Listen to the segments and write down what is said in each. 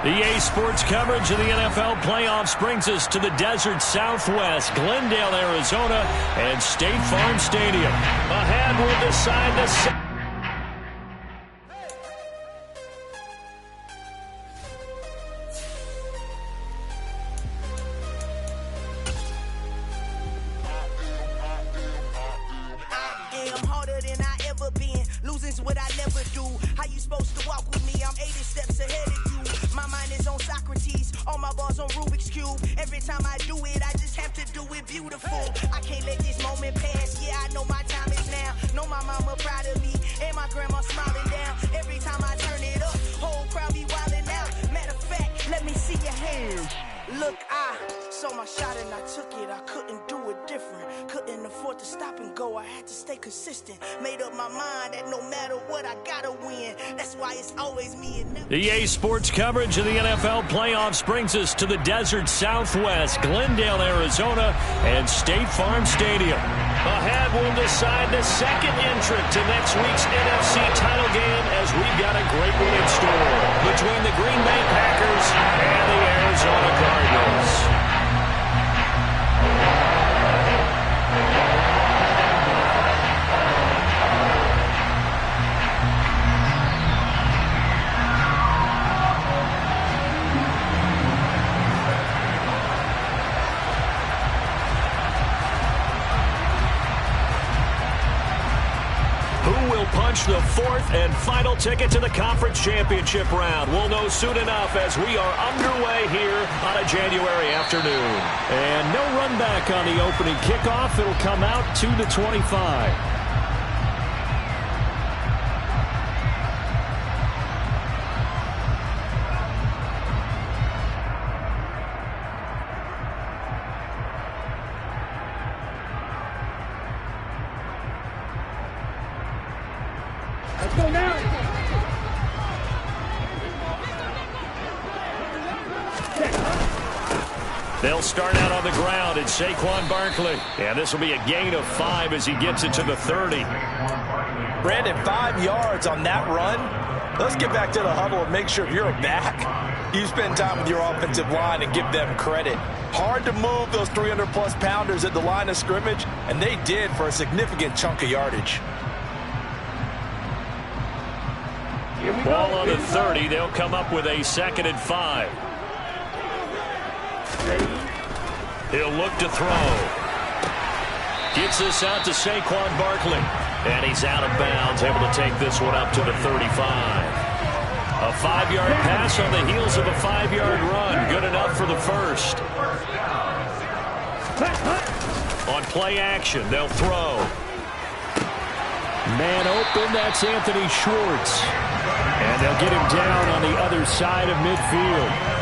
EA Sports coverage of the NFL playoffs brings us to the desert Southwest, Glendale, Arizona, and State Farm Stadium. Ahead will decide the... Losing's what I never do. How you supposed to walk with me? I'm 80 steps ahead of you. My mind is on Socrates, all my balls on Rubik's Cube. Every time I do it, I just have to do it beautiful. I can't let this moment pass. Yeah, I know my time is now. Know my mama proud of me, and my grandma smiling down. Every time I turn it up, whole crowd be wildin' out. Matter of fact, let me see your hands. Look, I saw my shot and I took it. I couldn't do it different. Couldn't afford to stop and go. I had to stay consistent. Made up my mind that no matter what, I gotta win. That's why it's always me and never... EA Sports coverage of the NFL playoffs brings us to the desert Southwest, Glendale, Arizona, and State Farm Stadium. Ahead will decide the second entrant to next week's NFC title game, as we've got a great one in store between the Green Bay Packers and the Arizona Cardinals. The fourth and final ticket to the conference championship round. We'll know soon enough as we are underway here on a January afternoon. And no run back on the opening kickoff. It'll come out to the 25. They'll start out on the ground, and Saquon Barkley. And this will be a gain of 5 as he gets it to the 30. Brandon, 5 yards on that run. Let's get back to the huddle and make sure if you're a back, you spend time with your offensive line and give them credit. Hard to move those 300-plus pounders at the line of scrimmage, and they did for a significant chunk of yardage. Ball on the 30. They'll come up with a 2nd and 5. He'll look to throw. Gets this out to Saquon Barkley. And he's out of bounds, able to take this one up to the 35. A 5-yard pass on the heels of a 5-yard run. Good enough for the first. On play action, they'll throw. Man open, that's Anthony Schwartz. And they'll get him down on the other side of midfield.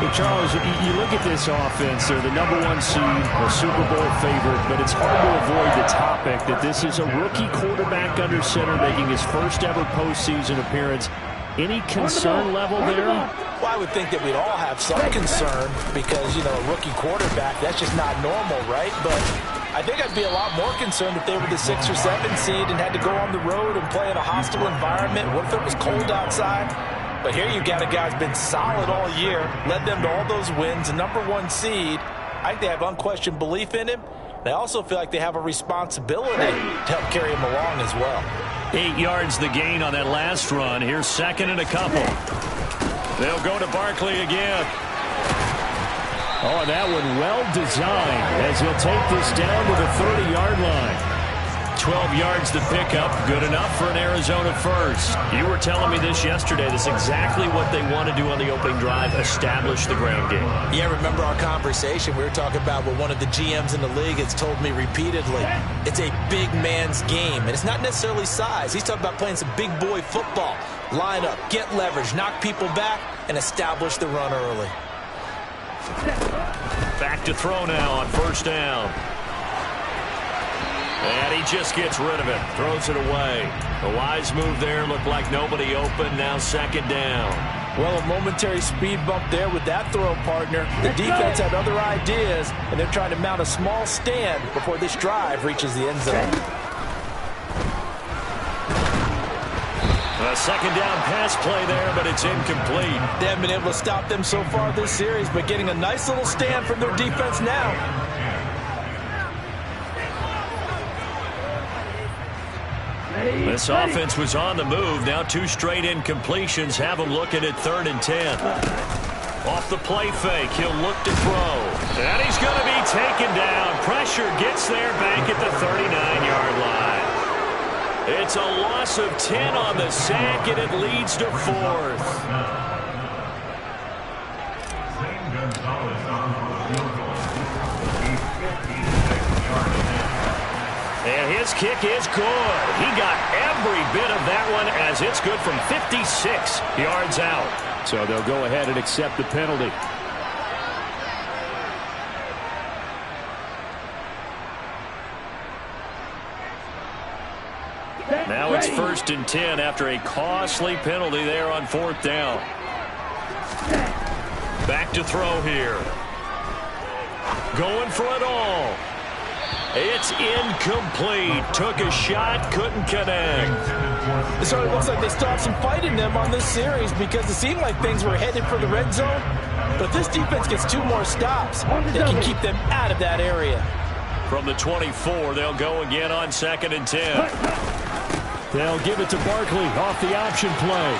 Hey, Charles, you look at this offense, they're the #1 seed, a Super Bowl favorite, but it's hard to avoid the topic that this is a rookie quarterback under center making his first ever postseason appearance. Any concern level there? Well, I would think that we'd all have some concern because, you know, a rookie quarterback, that's just not normal, right? But I think I'd be a lot more concerned if they were the 6 or 7 seed and had to go on the road and play in a hostile environment. What if it was cold outside? But here you got a guy who's been solid all year, led them to all those wins, a #1 seed. I think they have unquestioned belief in him. They also feel like they have a responsibility to help carry him along as well. 8 yards the gain on that last run. Here's 2nd and a couple. They'll go to Barkley again. Oh, that one well designed as he'll take this down to the 30-yard line. 12 yards to pick up, good enough for an Arizona first. You were telling me this yesterday. That's exactly what they want to do on the opening drive, establish the ground game. Yeah, remember our conversation? We were talking about what one of the GMs in the league has told me repeatedly. It's a big man's game, and it's not necessarily size. He's talking about playing some big boy football. Line up, get leverage, knock people back, and establish the run early. Back to throw now on 1st down. And he just gets rid of it, throws it away. A wise move there, looked like nobody open, now 2nd down. Well, a momentary speed bump there with that throw partner. The defense had other ideas, and they're trying to mount a small stand before this drive reaches the end zone. A second down pass play there, but it's incomplete. They haven't been able to stop them so far this series, but getting a nice little stand from their defense now. This offense was on the move. Now 2 straight incompletions have them looking at 3rd and 10. Off the play fake, he'll look to throw. And he's going to be taken down. Pressure gets there back at the 39-yard line. It's a loss of 10 on the sack, and it leads to 4th. And his kick is good. He got every bit of that one as it's good from 56 yards out. So they'll go ahead and accept the penalty. Now it's 1st and 10 after a costly penalty there on 4th down. Back to throw here. Going for it all. It's incomplete. Took a shot, couldn't connect. It sort of looks like they stopped some fight in them on this series because it seemed like things were headed for the red zone. But if this defense gets 2 more stops, they can keep them out of that area. From the 24, they'll go again on 2nd and 10. They'll give it to Barkley off the option play.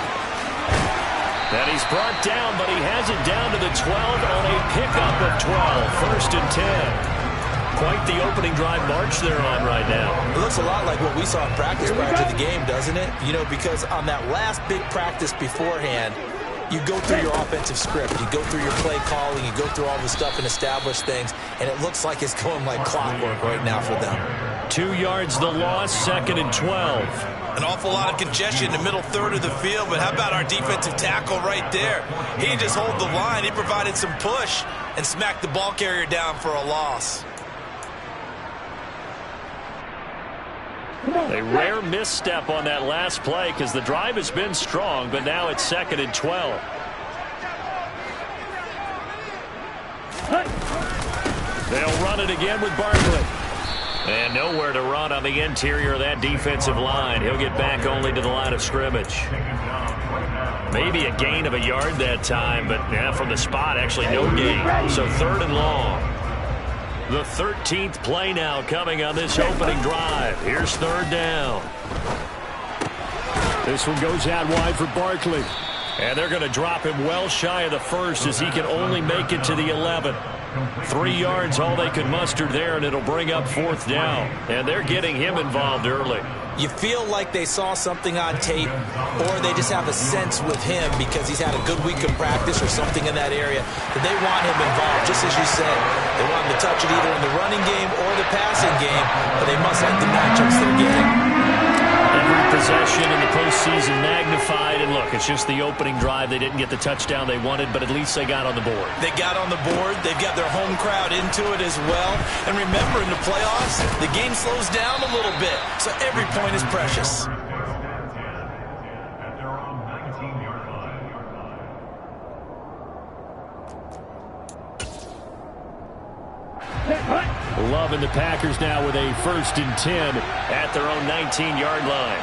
And he's brought down, but he has it down to the 12 on a pickup of 12. 1st and 10. Quite the opening drive march they're on right now. It looks a lot like what we saw in practice prior to the game, doesn't it? You know, because on that last big practice beforehand, you go through your offensive script. You go through your play calling. You go through all the stuff and establish things. And it looks like it's going like clockwork right now for them. 2 yards the loss, 2nd and 12. An awful lot of congestion in the middle third of the field, but how about our defensive tackle right there? He didn't just hold the line. He provided some push and smacked the ball carrier down for a loss. A rare misstep on that last play because the drive has been strong, but now it's 2nd and 12. They'll run it again with Barkley. And nowhere to run on the interior of that defensive line. He'll get back only to the line of scrimmage. Maybe a gain of a yard that time, but yeah, from the spot, actually no gain. So 3rd and long. The 13th play now coming on this opening drive. Here's 3rd down. This one goes out wide for Barkley. And they're going to drop him well shy of the 1st as he can only make it to the 11. 3 yards all they could muster there, and it'll bring up 4th down. And they're getting him involved early. You feel like they saw something on tape, or they just have a sense with him because he's had a good week of practice or something in that area that they want him involved, just as you said. They want him to touch it either in the running game or the passing game, but they must like the matchups they're getting. Every possession in the postseason magnified, and look, it's just the opening drive. They didn't get the touchdown they wanted, but at least they got on the board. They got on the board. They've got their home crowd into it as well. And remember, in the playoffs, the game slows down a little bit, so every point is precious. Love and the Packers now with a 1st and 10 at their own 19-yard line.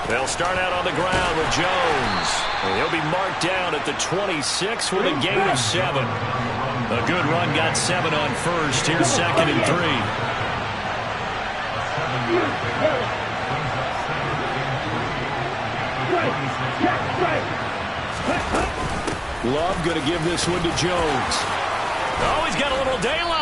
They'll start out on the ground with Jones. And he'll be marked down at the 26 with a gain of 7. A good run got 7 on 1st. Here's 2nd and 3. Love going to give this one to Jones. Oh, he's got a little daylight.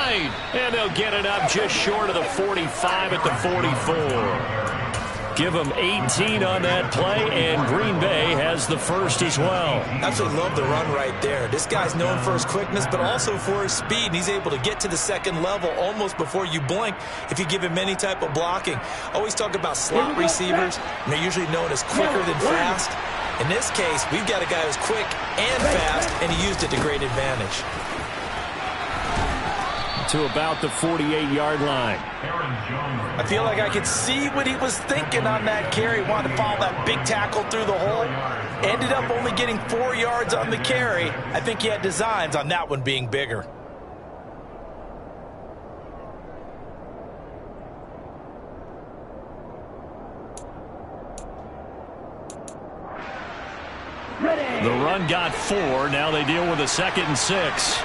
And they'll get it up just short of the 45 at the 44. Give them 18 on that play, and Green Bay has the 1st as well. Absolutely love the run right there. This guy's known for his quickness, but also for his speed. And he's able to get to the 2nd level almost before you blink if you give him any type of blocking. Always talk about slot receivers, and they're usually known as quicker than fast. In this case, we've got a guy who's quick and fast, and he used it to great advantage. To about the 48-yard line. I feel like I could see what he was thinking on that carry. Wanted to follow that big tackle through the hole. Ended up only getting 4 yards on the carry. I think he had designs on that one being bigger. The run got 4. Now they deal with a 2nd and 6.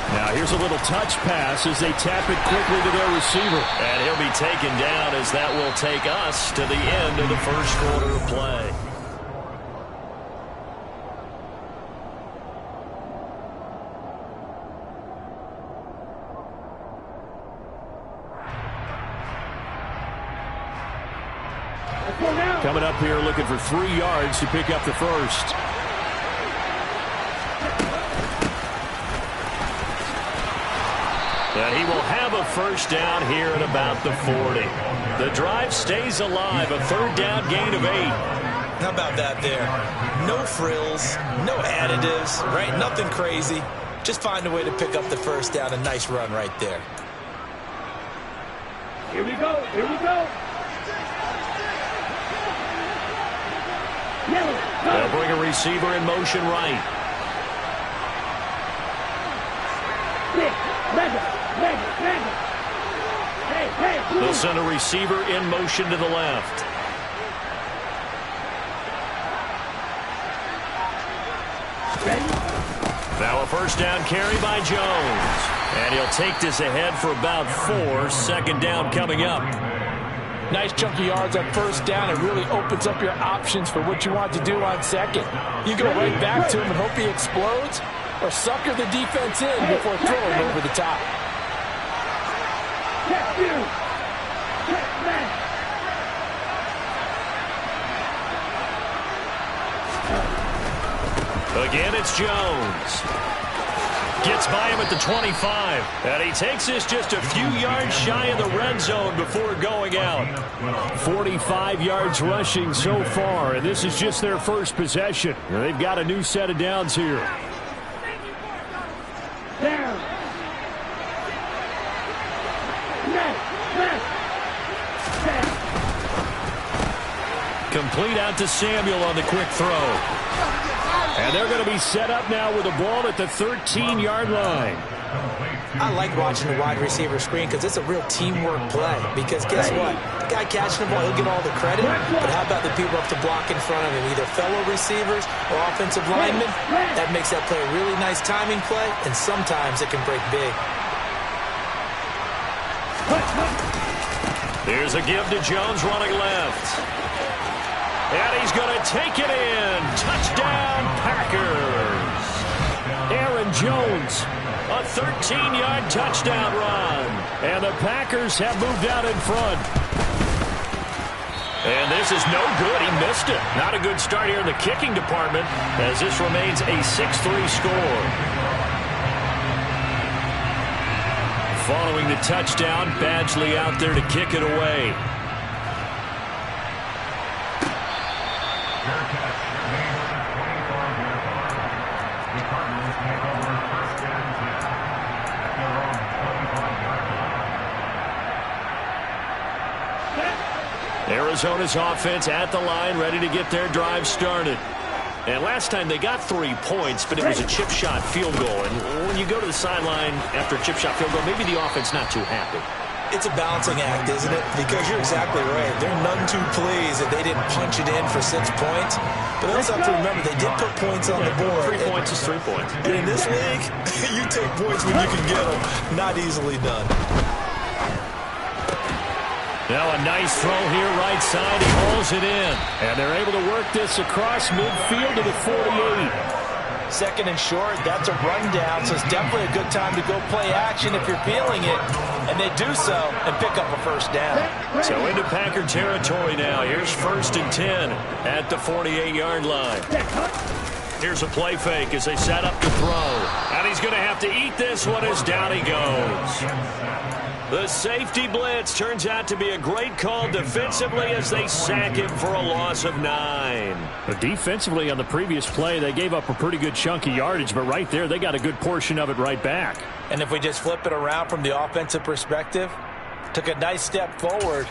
Now here's a little touch pass as they tap it quickly to their receiver. And he'll be taken down as that will take us to the end of the first quarter of play. Coming up here looking for 3 yards to pick up the first. And he will have a first down here at about the 40. The drive stays alive, a 3rd down gain of 8. How about that there? No frills, no additives, right? Nothing crazy. Just find a way to pick up the first down. A nice run right there. Here we go. Here we go. They'll bring a receiver in motion right. They'll send a receiver in motion to the left. Now a first down carry by Jones. And he'll take this ahead for about 4. 2nd down coming up. Nice chunky yards on first down. It really opens up your options for what you want to do on 2nd. You go right back to him and hope he explodes, or sucker the defense in before throwing over the top. Again, it's Jones. Gets by him at the 25. And he takes this just a few yards shy of the red zone before going out. 45 yards rushing so far, and this is just their first possession. And they've got a new set of downs here. Complete out to Samuel on the quick throw. And they're going to be set up now with the ball at the 13-yard line. I like watching the wide receiver screen because it's a real teamwork play. Because guess what? The guy catching the ball, he'll get all the credit. But how about the people up to block in front of him, either fellow receivers or offensive linemen? That makes that play a really nice timing play, and sometimes it can break big. Here's a give to Jones running left. And he's going to take it in. Touchdown, Packers. Aaron Jones, a 13-yard touchdown run. And the Packers have moved out in front. And this is no good. He missed it. Not a good start here in the kicking department as this remains a 6-3 score. Following the touchdown, Badgley out there to kick it away. Arizona's offense at the line, ready to get their drive started. And last time they got 3 points, but it was a chip shot field goal. And when you go to the sideline after a chip shot field goal, maybe the offense not too happy. It's a balancing act, isn't it? Because you're exactly right. They're none too pleased that they didn't punch it in for 6 points. But also have to remember, they did put points on the board. 3 points is 3 points. And in this league, you take points when you can get them. Not easily done. Now a nice throw here right side. He hauls it in. And they're able to work this across midfield to the 48. 2nd and short, that's a rundown, so it's definitely a good time to go play action if you're feeling it. And they do so and pick up a first down. So into Packer territory now. Here's 1st and 10 at the 48-yard line. Here's a play fake as they set up to throw. And he's going to have to eat this one as down he goes. The safety blitz turns out to be a great call defensively as they sack him for a loss of 9. But defensively on the previous play, they gave up a pretty good chunk of yardage, but right there, they got a good portion of it right back. And if we just flip it around from the offensive perspective, took a nice step forward,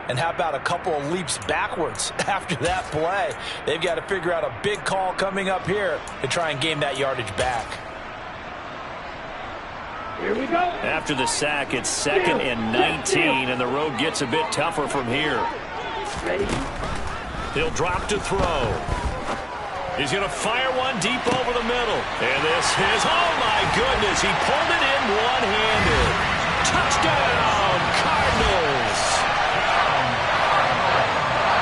and how about a couple of leaps backwards after that play? They've got to figure out a big call coming up here to try and gain that yardage back. Here we go. After the sack, it's 2nd and 19, and the road gets a bit tougher from here. Ready? He'll drop to throw. He's going to fire one deep over the middle. And this is, oh my goodness, he pulled it in one-handed. Touchdown, Cardinals.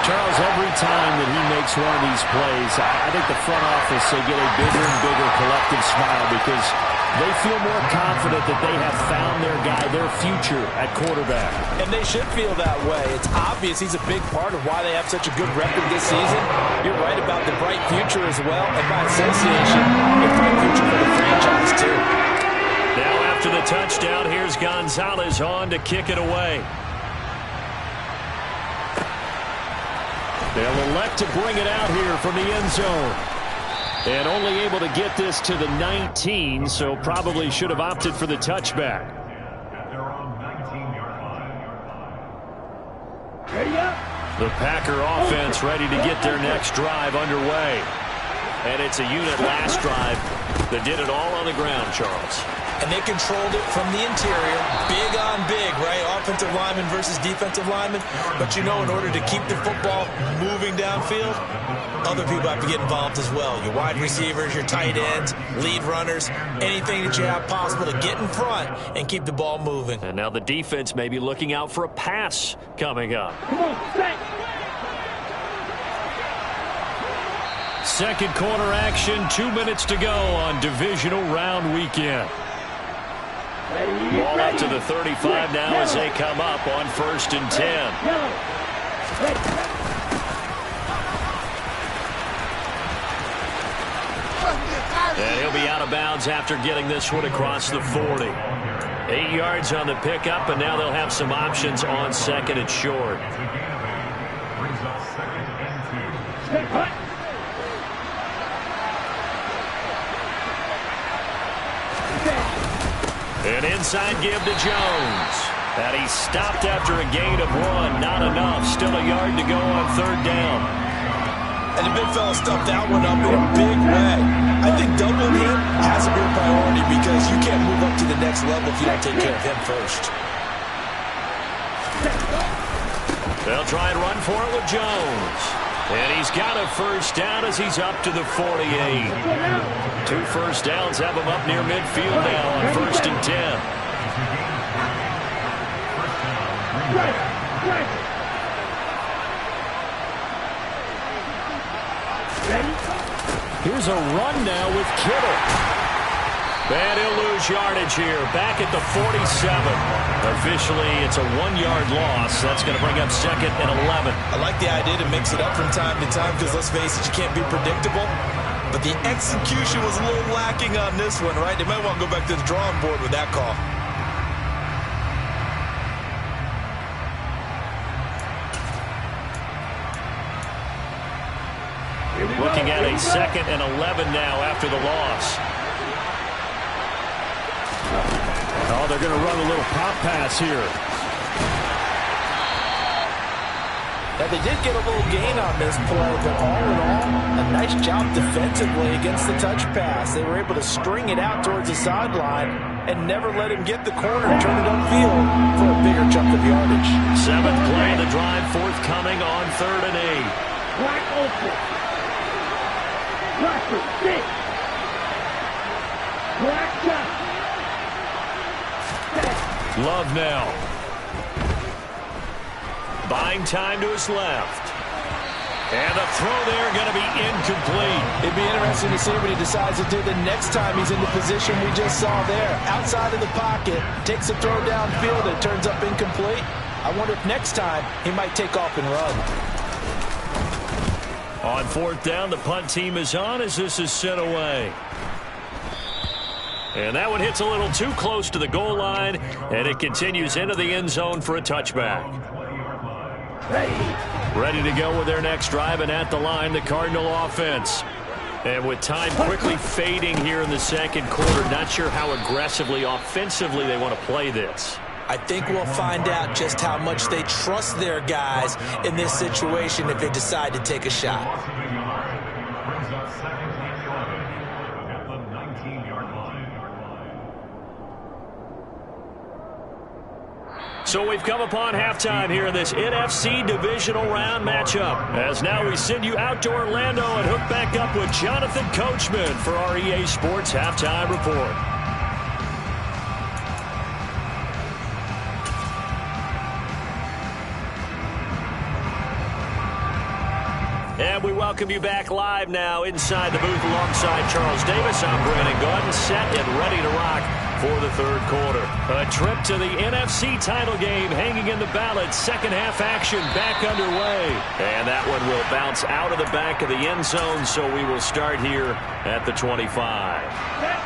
Charles, every time that he makes one of these plays, I think the front office, they get a bigger and bigger collective smile because they feel more confident that they have found their guy, their future at quarterback. And they should feel that way. It's obvious he's a big part of why they have such a good record this season. You're right about the bright future as well, and by association, a bright future for the franchise too. Now after the touchdown, here's Gonzalez on to kick it away. They'll elect to bring it out here from the end zone. And only able to get this to the 19, so probably should have opted for the touchback. The Packer offense ready to get their next drive underway. And it's a unit last drive that did it all on the ground, Charles. And they controlled it from the interior. Big on big, right? Offensive lineman versus defensive lineman. But you know, in order to keep the football moving downfield, other people have to get involved as well. Your wide receivers, your tight ends, lead runners, anything that you have possible to get in front and keep the ball moving. And now the defense may be looking out for a pass coming up. Come on, set. Second quarter action, 2 minutes to go on divisional round weekend. Ready? Ball up to the 35 now as they come up on 1st and 10. And he'll be out of bounds after getting this one across the 40. 8 yards on the pickup, and now they'll have some options on 2nd and short. An inside give to Jones. And he stopped after a gain of 1. Not enough. Still a yard to go on 3rd down. And the big fella stuffed that one up in a big way. I think doubling him has to be a priority because you can't move up to the next level if you don't take care of him first. They'll try and run for it with Jones. And he's got a 1st down as he's up to the 48. 2 first downs have him up near midfield now on 1st and 10. Here's a run now with Kittle. And he'll lose yardage here, back at the 47. Officially, it's a 1-yard loss. That's going to bring up 2nd and 11. I like the idea to mix it up from time to time because, let's face it, you can't be predictable. But the execution was a little lacking on this one, right? They might want to go back to the drawing board with that call. Looking at a 2nd and 11 now after the loss. Oh, they're going to run a little pop pass here. Now, they did get a little gain on this play, but all in all, a nice job defensively against the touch pass. They were able to string it out towards the sideline and never let him get the corner and turn it upfield for a bigger chunk of yardage. 7th play of the drive forthcoming on 3rd and 8. Black open. Black six. Black shot. Love now. Buying time to his left. And the throw there going to be incomplete. It'd be interesting to see what he decides to do the next time he's in the position we just saw there. Outside of the pocket, takes a throw downfield, it turns up incomplete. I wonder if next time he might take off and run. On 4th down, the punt team is on as this is sent away. And that one hits a little too close to the goal line, and it continues into the end zone for a touchback. Ready to go with their next drive, and at the line, the Cardinal offense. And with time quickly fading here in the 2nd quarter, not sure how aggressively, offensively they want to play this. I think we'll find out just how much they trust their guys in this situation if they decide to take a shot. So we've come upon halftime here in this NFC divisional round matchup. As now we send you out to Orlando and hook back up with Jonathan Coachman for our EA Sports Halftime Report. And we welcome you back live now inside the booth alongside Charles Davis. I'm Brandon Gordon, set and ready to rock for the third quarter. A trip to the NFC title game hanging in the balance. Second half action back underway. And that one will bounce out of the back of the end zone, so we will start here at the 25.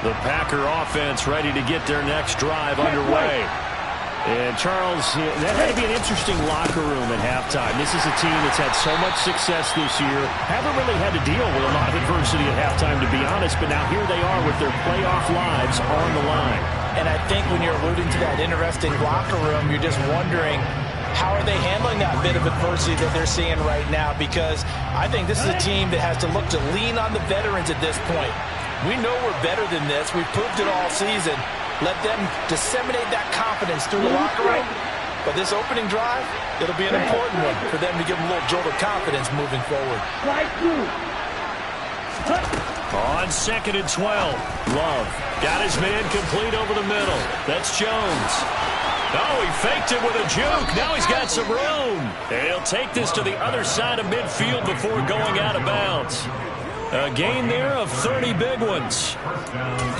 The Packer offense ready to get their next drive underway. And, Charles, that had to be an interesting locker room at halftime. This is a team that's had so much success this year. Haven't really had to deal with a lot of adversity at halftime, to be honest. But now here they are with their playoff lives on the line. And I think when you're alluding to that interesting locker room, you're just wondering, how are they handling that bit of adversity that they're seeing right now? Because I think this is a team that has to look to lean on the veterans at this point. We know we're better than this. We've proved it all season. Let them disseminate that confidence through the locker room. But this opening drive, it'll be an important one for them to give them a little jolt of confidence moving forward. On 2nd and 12, Love got his man complete over the middle. That's Jones. Oh, he faked it with a juke. Now he's got some room. He'll take this to the other side of midfield before going out of bounds. A gain there of 30 big ones.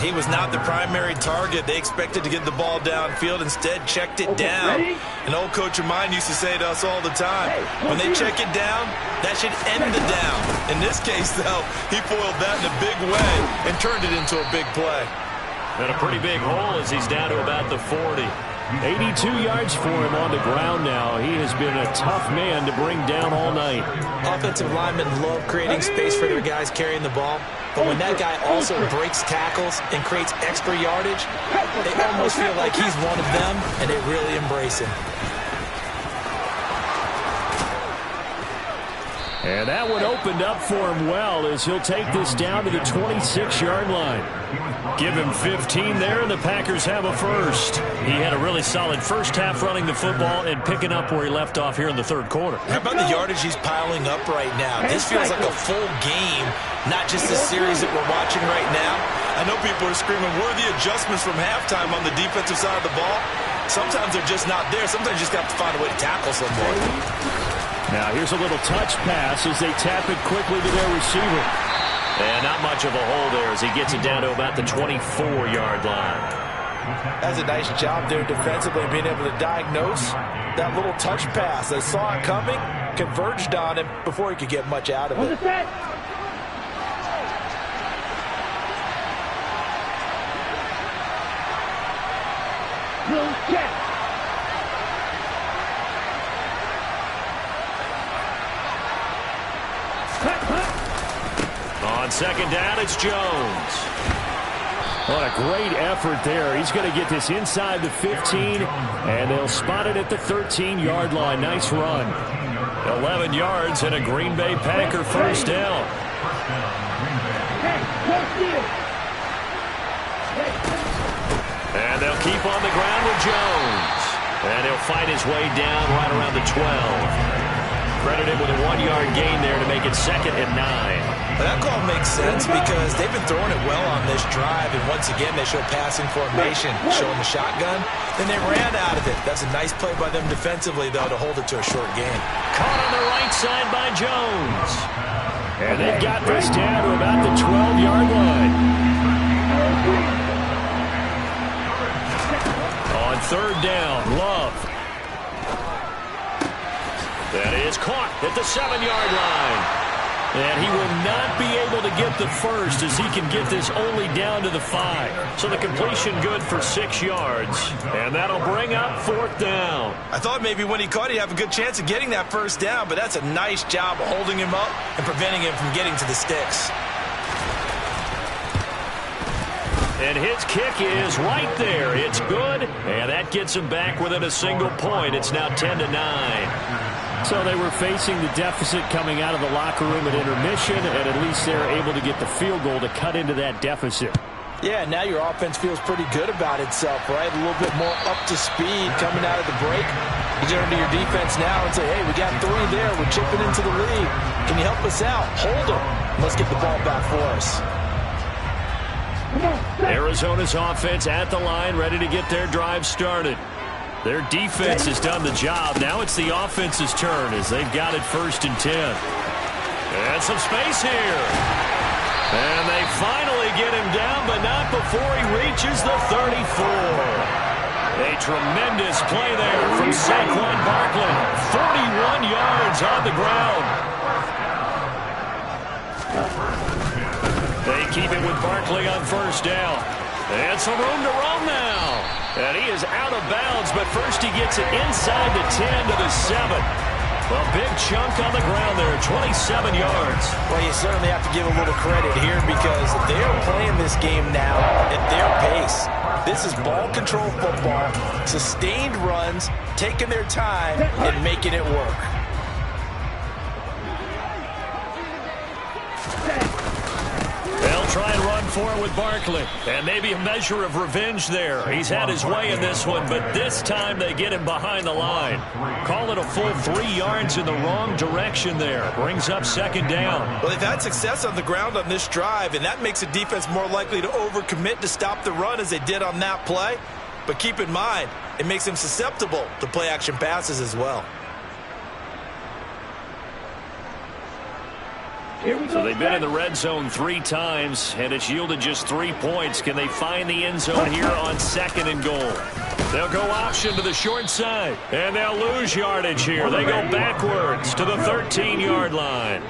He was not the primary target. They expected to get the ball downfield. Instead, checked it down. An old coach of mine used to say to us all the time, when they check it down, that should end the down. In this case, though, he foiled that in a big way and turned it into a big play. And a pretty big hole as he's down to about the 40. 82 yards for him on the ground now. He has been a tough man to bring down all night. Offensive linemen love creating space for their guys carrying the ball. But when that guy also breaks tackles and creates extra yardage, they almost feel like he's one of them, and they really embrace him. And that one opened up for him well as he'll take this down to the 26-yard line. Give him 15 there, and the Packers have a first. He had a really solid first half running the football and picking up where he left off here in the third quarter. How about the yardage he's piling up right now? This feels like a full game, not just a series that we're watching right now. I know people are screaming, where are the adjustments from halftime on the defensive side of the ball? Sometimes they're just not there. Sometimes you just have to find a way to tackle someone. Now here's a little touch pass as they tap it quickly to their receiver. And not much of a hole there as he gets it down to about the 24-yard line. That's a nice job there defensively, being able to diagnose that little touch pass. They saw it coming, converged on him before he could get much out of it. On second down, it's Jones. What a great effort there. He's going to get this inside the 15, and they'll spot it at the 13-yard line. Nice run. 11 yards and a Green Bay Packer first down. And they'll keep on the ground with Jones. And he'll fight his way down right around the 12. Credited with a 1-yard gain there to make it 2nd and 9. But that call makes sense because they've been throwing it well on this drive, and once again they show passing formation, showing the shotgun. Then they ran out of it. That's a nice play by them defensively, though, to hold it to a short gain. Caught on the right side by Jones. And they've got this down to about the 12-yard line. On third down, Love. That is caught at the 7-yard line. And he will not be able to get the first as he can get this only down to the 5. So the completion good for 6 yards. And that'll bring up 4th down. I thought maybe when he caught it, he'd have a good chance of getting that first down, but that's a nice job holding him up and preventing him from getting to the sticks. And his kick is right there. It's good. And that gets him back within a single point. It's now 10-9. So they were facing the deficit coming out of the locker room at intermission, and at least they're able to get the field goal to cut into that deficit. Yeah, now your offense feels pretty good about itself, right? A little bit more up to speed coming out of the break. You turn to your defense now and say, hey, we got 3 there. We're chipping into the lead. Can you help us out? Hold them. Let's get the ball back for us. Arizona's offense at the line, ready to get their drive started. Their defense has done the job. Now it's the offense's turn as they've got it 1st and 10. And some space here. And they finally get him down, but not before he reaches the 34. A tremendous play there from Saquon Barkley. 41 yards on the ground. They keep it with Barkley on 1st down. And some room to roam now. And he is out of bounds, but first he gets it inside the 10 to the 7. A big chunk on the ground there, 27 yards. Well, you certainly have to give a little credit here because they're playing this game now at their pace. This is ball control football, sustained runs, taking their time and making it work. They'll try and run for it with Barkley. And maybe a measure of revenge there. He's had his way in this one, but this time they get him behind the line. Call it a full 3 yards in the wrong direction there. Brings up 2nd down. Well, they've had success on the ground on this drive, and that makes the defense more likely to overcommit to stop the run as they did on that play. But keep in mind, it makes them susceptible to play-action passes as well. So they've been in the red zone 3 times, and it's yielded just 3 points. Can they find the end zone here on 2nd and goal? They'll go option to the short side, and they'll lose yardage here. They go backwards to the 13-yard line.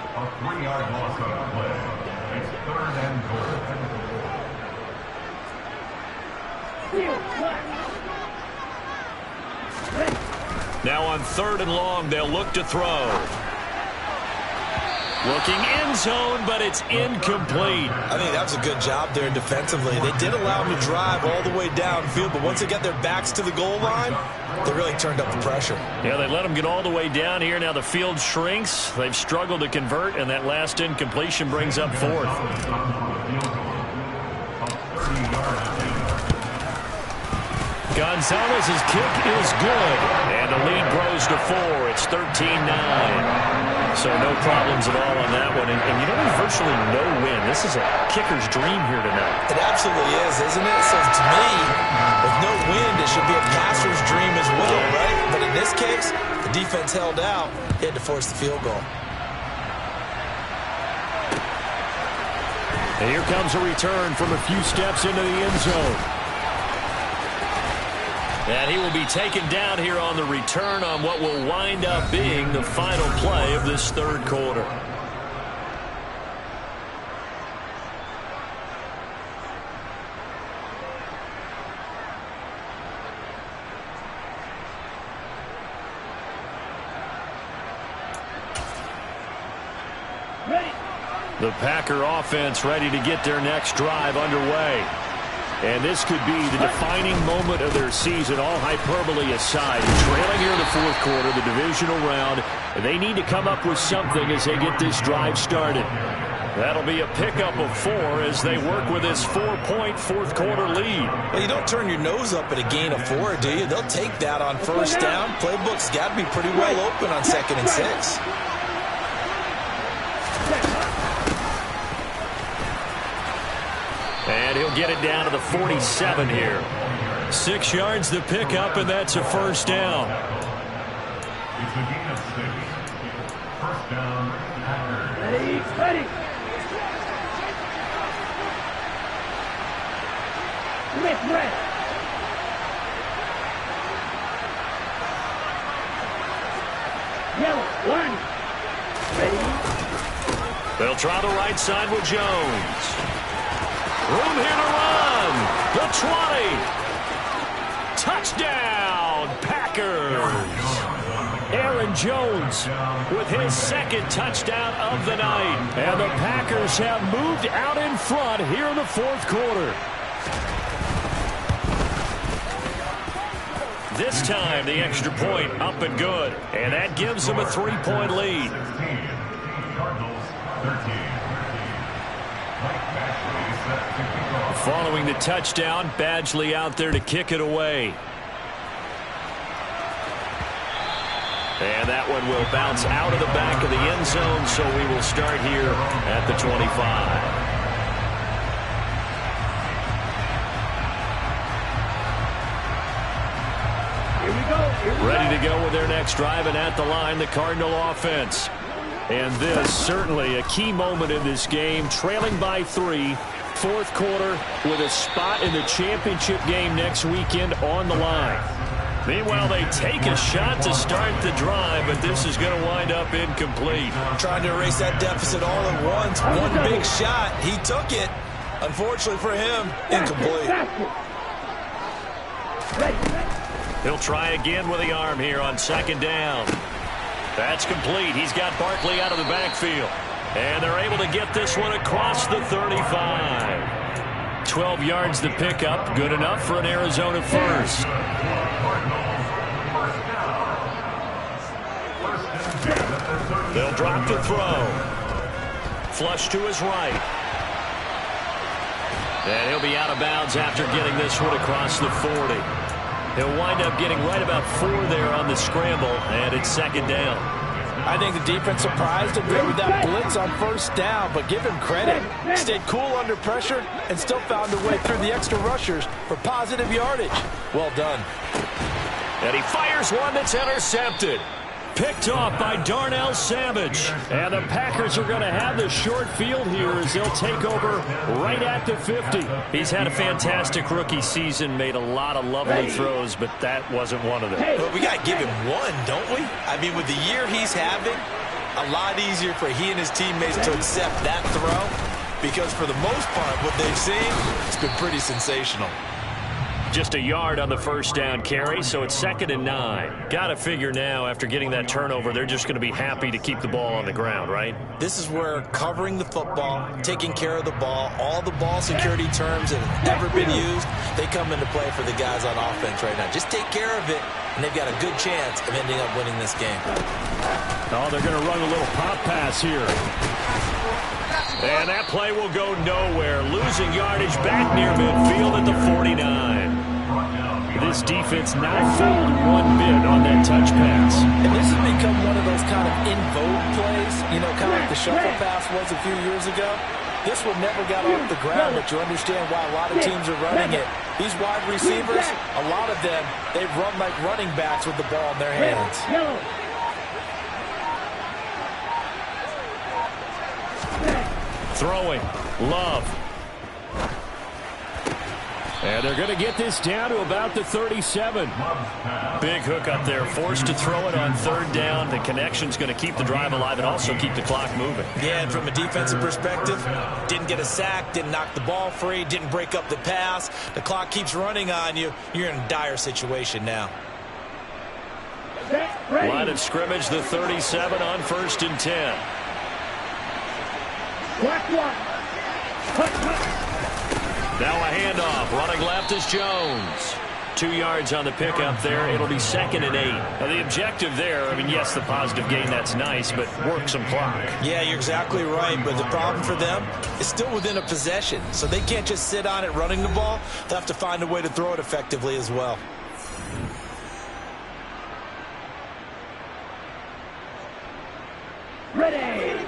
Now on 3rd and long, they'll look to throw. Looking end zone, but it's incomplete. I think that was a good job there defensively. They did allow them to drive all the way downfield, but once they got their backs to the goal line, they really turned up the pressure. Yeah, they let them get all the way down here. Now the field shrinks. They've struggled to convert, and that last incompletion brings up 4th. Gonzalez's kick is good, and the lead grows to 4. It's 13-9. So no problems at all on that one. And you know, there's virtually no win. This is a kicker's dream here tonight. It absolutely is, isn't it? So to me, with no wind, it should be a passer's dream as well, right? But in this case, the defense held out. They had to force the field goal. And here comes a return from a few steps into the end zone. And he will be taken down here on the return on what will wind up being the final play of this 3rd quarter. The Packer offense ready to get their next drive underway. And this could be the defining moment of their season, all hyperbole aside. Trailing here in the 4th quarter, the divisional round. They need to come up with something as they get this drive started. That'll be a pickup of 4 as they work with this 4-point 4th quarter lead. Well, you don't turn your nose up at a gain of 4, do you? They'll take that on 1st down. Playbook's got to be pretty well open on 2nd and 6. And he'll get it down to the 47 here. 6 yards to pick up, and that's a 1st down. Ready. Red. Yellow, 1. Ready. They'll try the right side with Jones. Room here to run. The 20. Touchdown, Packers. Aaron Jones with his 2nd touchdown of the night. And the Packers have moved out in front here in the 4th quarter. This time, the extra point up and good. And that gives them a 3-point lead. Following the touchdown, Badgley out there to kick it away. And that one will bounce out of the back of the end zone, so we will start here at the 25. Ready to go with their next drive, and at the line, the Cardinal offense. And this, certainly a key moment in this game, trailing by 3, fourth quarter, with a spot in the championship game next weekend on the line. Meanwhile, they take a shot to start the drive, but this is going to wind up incomplete. Trying to erase that deficit all at once. One big shot. He took it. Unfortunately for him, incomplete. He'll try again with the arm here on second down. That's complete. He's got Barkley out of the backfield. And they're able to get this one across the 35. 12 yards to pick up. Good enough for an Arizona first. They'll drop the throw. Flush to his right. And he'll be out of bounds after getting this one across the 40. He'll wind up getting right about 4 there on the scramble, and it's second down. I think the defense surprised him with that blitz on first down, but give him credit. Stayed cool under pressure and still found a way through the extra rushers for positive yardage. Well done. And he fires one that's intercepted. Picked off by Darnell Savage. And the Packers are going to have the short field here as they'll take over right at the 50. He's had a fantastic rookie season, made a lot of lovely throws, but that wasn't one of them. But we got to give him one, don't we? I mean, with the year he's having, a lot easier for he and his teammates to accept that throw, because for the most part, what they've seen, it's been pretty sensational. Just a yard on the first down carry, so it's 2nd and 9. Got to figure now, after getting that turnover, they're just going to be happy to keep the ball on the ground, right? This is where covering the football, taking care of the ball, all the ball security terms that have ever been used, they come into play for the guys on offense right now. Just take care of it, and they've got a good chance of ending up winning this game. Oh, they're going to run a little pop pass here. And that play will go nowhere. Losing yardage back near midfield at the 49. This defense not fooled one bit on that touch pass. And this has become one of those kind of in vogue plays, you know, kind of like the shuffle pass was a few years ago. This one never got off the ground, but you understand why a lot of teams are running it. These wide receivers, a lot of them, they've run like running backs with the ball in their hands. Throwing. Love. And they're going to get this down to about the 37. Big hook up there. Forced to throw it on third down. The connection's going to keep the drive alive and also keep the clock moving. Yeah, and from a defensive perspective, didn't get a sack, didn't knock the ball free, didn't break up the pass. The clock keeps running on you. You're in a dire situation now. Line of scrimmage, the 37 on 1st and 10. Now a handoff. Running left is Jones. 2 yards on the pickup there. It'll be 2nd and 8. Now the objective there, I mean, yes, the positive gain, that's nice, but work some clock. Yeah, you're exactly right, but the problem for them is still within a possession, so they can't just sit on it running the ball. They'll have to find a way to throw it effectively as well. Ready.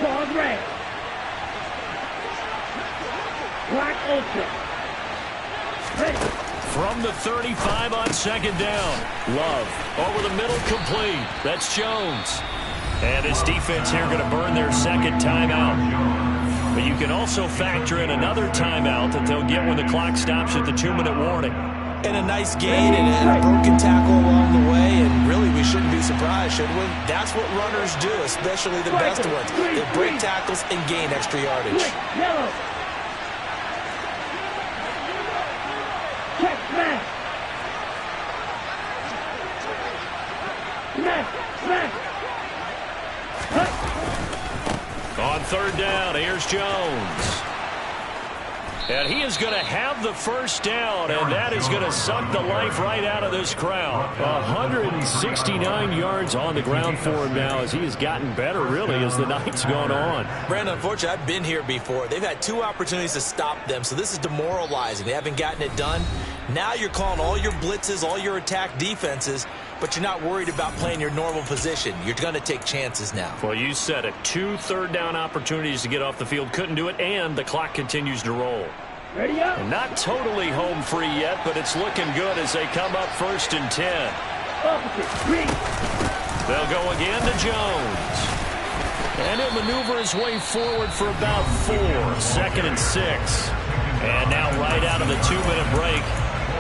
Ball red. Black ultra. Ready. From the 35 on 2nd down. Love. Over the middle, complete. That's Jones. And this defense here going to burn their 2nd timeout. But you can also factor in another timeout that they'll get when the clock stops at the 2-minute warning. And a nice gain and a broken tackle along the way, and really we shouldn't be surprised, should we? That's what runners do, especially the best ones. They break tackles and gain extra yardage. Yellow. Check smash. Smash. On 3rd down, here's Jones. And he is going to have the first down, and that is going to suck the life right out of this crowd. 169 yards on the ground for him now as he has gotten better, really, as the night's gone on. Brandon, unfortunately, I've been here before. They've had 2 opportunities to stop them, so this is demoralizing. They haven't gotten it done. Now you're calling all your blitzes, all your attack defenses, but you're not worried about playing your normal position. You're going to take chances now. Well, you said it. 2 third-down opportunities to get off the field. Couldn't do it, and the clock continues to roll. Ready up. And not totally home free yet, but it's looking good as they come up 1st and 10. Opposite. Read. They'll go again to Jones. And he'll maneuver his way forward for about 4. 2nd and 6. And now right out of the 2-minute break,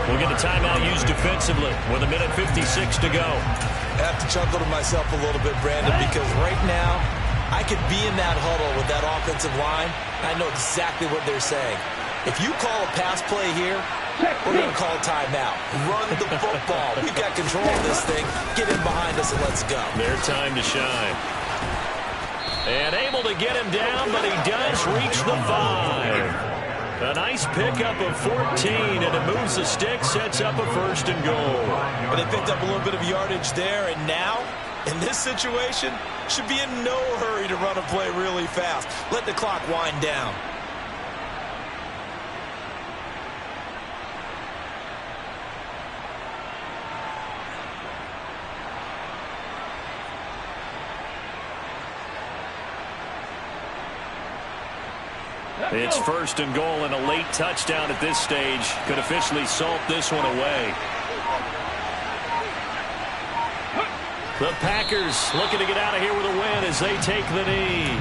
we'll get a timeout used defensively with 1:56 to go. I have to chuckle to myself a little bit, Brandon, because right now I could be in that huddle with that offensive line. I know exactly what they're saying. If you call a pass play here, we're going to call a timeout. Run the football. We've got control of this thing. Get in behind us and let's go. Their time to shine. And able to get him down, but he does reach the 5. A nice pickup of 14, and it moves the stick, sets up a 1st and goal. But they picked up a little bit of yardage there, and now, in this situation, should be in no hurry to run a play really fast. Let the clock wind down. It's 1st and goal, and a late touchdown at this stage could officially salt this one away. The Packers looking to get out of here with a win as they take the knee.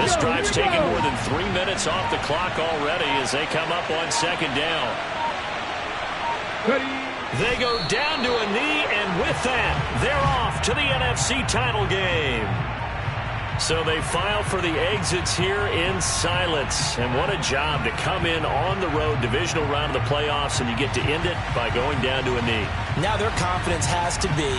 This drive's taken more than 3 minutes off the clock already as they come up on 2nd down. They go down to a knee, and with that, they're off to the NFC title game. So they file for the exits here in silence. And what a job to come in on the road, divisional round of the playoffs, and you get to end it by going down to a knee. Now their confidence has to be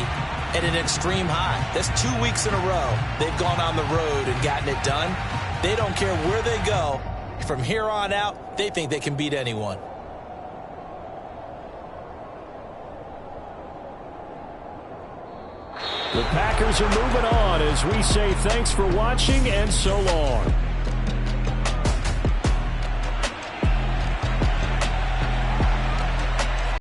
at an extreme high. That's 2 weeks in a row they've gone on the road and gotten it done. They don't care where they go. From here on out, they think they can beat anyone. The Packers are moving on as we say thanks for watching and so long.